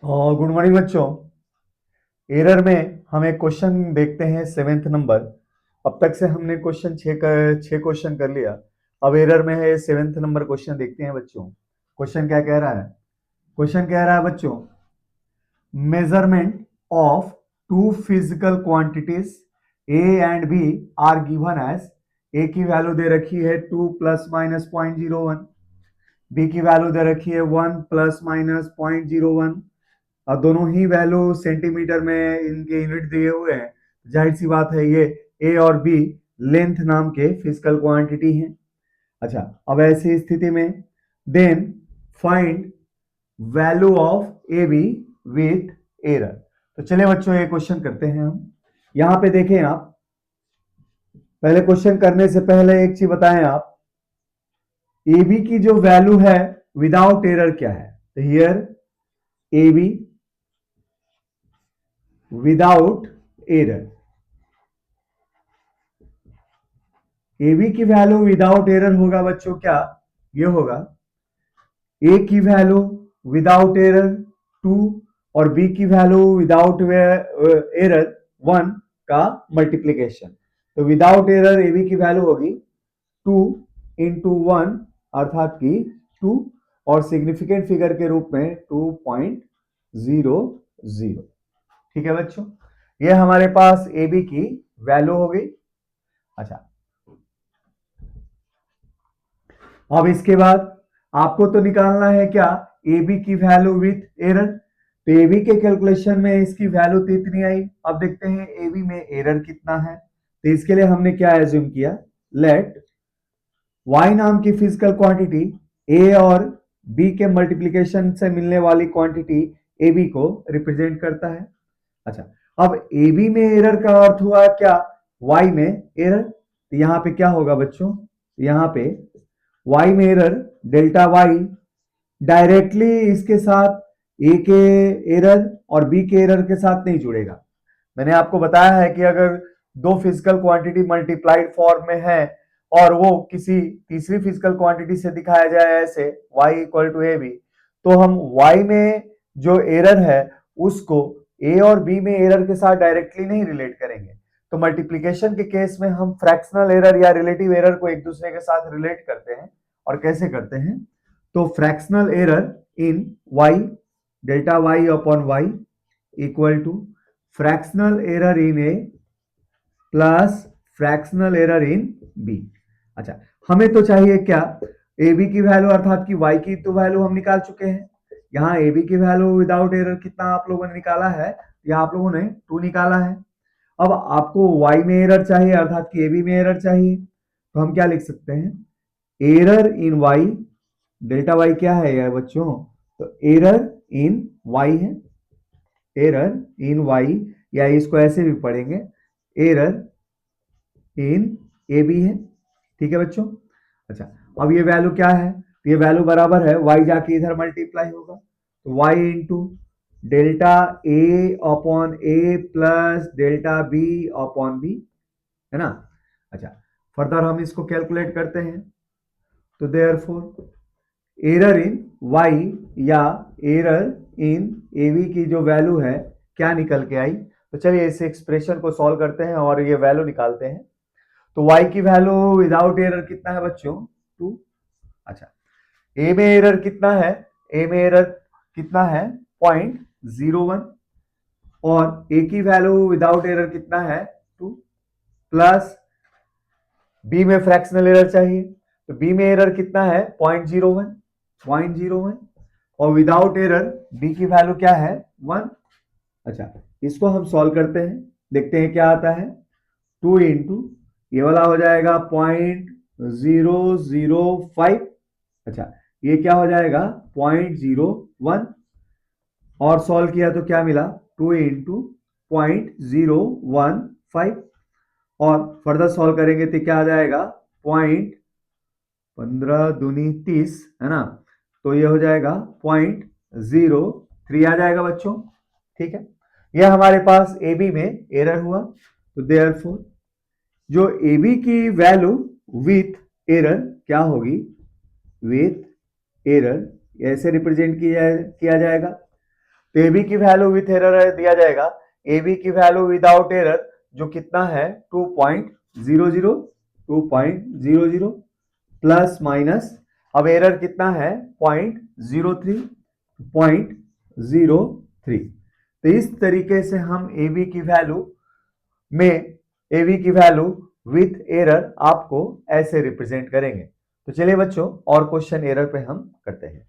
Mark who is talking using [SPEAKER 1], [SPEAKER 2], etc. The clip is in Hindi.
[SPEAKER 1] और गुड मॉर्निंग बच्चों। एरर में हम एक क्वेश्चन देखते हैं 7th नंबर। अब तक से हमने क्वेश्चन छह क्वेश्चन कर लिया। अब एरर में है 7th नंबर क्वेश्चन, देखते हैं बच्चों क्वेश्चन क्या कह रहा है। क्वेश्चन कह रहा है बच्चों, measurement of two physical quantities A and B are given as. A की वैल्यू दे रखी है 2 प्लस माइनस 0.01, बी की वैल्यू दे रखी है 1 प्लस माइनस 0.01। और दोनों ही वैल्यू सेंटीमीटर में इनके यूनिट दिए हुए हैं। जाहिर सी बात है ये ए और बी लेंथ नाम के फिजिकल क्वांटिटी हैं। अच्छा, अब ऐसी स्थिति में then find value of A B with error. तो चलिए बच्चों ये क्वेश्चन करते हैं हम। यहां पे देखें आप, पहले क्वेश्चन करने से पहले एक चीज बताएं आप, ए बी की जो वैल्यू है विदाउट एरर क्या है। तो here A B without error, A B की वैल्यू विदाउट एरर होगा बच्चों क्या, ये होगा ए की वैल्यू विदाउट एरर 2 और बी की वैल्यू विदाउट एरर 1 का मल्टीप्लीकेशन। तो विदाउट एरर ए बी की वैल्यू होगी 2 इंटू 1 अर्थात की 2 और सिग्निफिकेंट फिगर के रूप में 2.00। ठीक है बच्चों, ये हमारे पास ए बी की वैल्यू हो गई। अच्छा, अब इसके बाद आपको तो निकालना है क्या, ए बी की वैल्यू विथ एरर। तो ए बी के कैलकुलेशन में इसकी वैल्यू तो इतनी आई। अब देखते हैं ए बी में एरर कितना है। तो इसके लिए हमने क्या एज्यूम किया, लेट y नाम की फिजिकल क्वांटिटी a और b के मल्टीप्लीकेशन से मिलने वाली क्वांटिटी ए बी को रिप्रेजेंट करता है। अच्छा, अब ए बी में एरर का अर्थ हुआ क्या, y में एरर। तो यहां पे क्या होगा बच्चों, यहां पे y में एरर डेल्टा y डायरेक्टली इसके साथ a के एरर और b के एरर के साथ नहीं जुड़ेगा। मैंने आपको बताया है कि अगर दो फिजिकल क्वांटिटी मल्टीप्लाइड फॉर्म में है और वो किसी तीसरी फिजिकल क्वांटिटी से दिखाया जाए ऐसे y equal to A B, तो हम y में जो एरर है उसको a और b में एरर के साथ डायरेक्टली नहीं रिलेट करेंगे। तो मल्टीप्लीकेशन के केस में हम फ्रैक्शनल एरर या रिलेटिव एरर को एक दूसरे के साथ रिलेट करते हैं। और कैसे करते हैं, तो fractional error in y delta y upon y equal to fractional error in A plus fractional error in B. अच्छा, हमें तो चाहिए क्या, ए बी की वैल्यू अर्थात कि y की तो वैल्यू हम निकाल चुके हैं। यहाँ ए बी की वैल्यू विदाउट एरर कितना आप लोगों ने निकाला है, या आप लोगों ने 2 निकाला है। अब आपको y में एरर चाहिए अर्थात कि ए बी में एरर चाहिए। तो हम क्या लिख सकते हैं, error in y delta y क्या है यार बच्चों, तो एरर इन y है, एरर इन y, या इसको ऐसे भी पढ़ेंगे एरर इन ए बी है। ठीक है बच्चों। अच्छा, अब ये वैल्यू क्या है, तो ये वैल्यू बराबर है y जाके इधर मल्टीप्लाई होगा, तो y into delta A upon A plus delta B upon B, है ना। अच्छा, फर्दर हम इसको कैलकुलेट करते हैं। तो देयरफॉर एरर इन y या एरर इन ए बी की जो वैल्यू है क्या निकल के आई। तो चलिए इस एक्सप्रेशन को सॉल्व करते हैं और ये वैल्यू निकालते हैं। तो y की वैल्यू विदाउट एरर कितना है बच्चों, 2। अच्छा, a में एरर कितना है, a में एरर कितना है 0.01 और a की वैल्यू विदाउट एरर कितना है 2 प्लस b में फ्रैक्शनल एरर चाहिए, तो b में एरर कितना है 0.01 और विदाउट एरर b की वैल्यू क्या है 1। अच्छा, इसको हम सॉल्व करते हैं, देखते हैं क्या आता है। 2 इंटू ये वाला हो जाएगा 0.005। अच्छा, ये क्या हो जाएगा 0.01 और सॉल्व किया तो क्या मिला 2 इंटू 0.015 और फर्दर सॉल्व करेंगे तो क्या आ जाएगा 0.15 दूनी 30, है ना। तो ये हो जाएगा 0.03 आ जाएगा बच्चों। ठीक है, यह हमारे पास ए बी में एरर हुआ। तो देयरफॉर जो ए बी की वैल्यू विथ एरर क्या होगी, विथ एरर ऐसे रिप्रेजेंट किया जाएगा। तो ए बी की वैल्यू विथ एरर दिया जाएगा, ए बी की वैल्यू विदाउट एरर जो कितना है 2.00 प्लस माइनस, अब एरर कितना है 0.03, तो इस तरीके से हम ए बी की वैल्यू विथ एरर आपको ऐसे रिप्रेजेंट करेंगे। तो चलिए बच्चों और क्वेश्चन एरर पे हम करते हैं।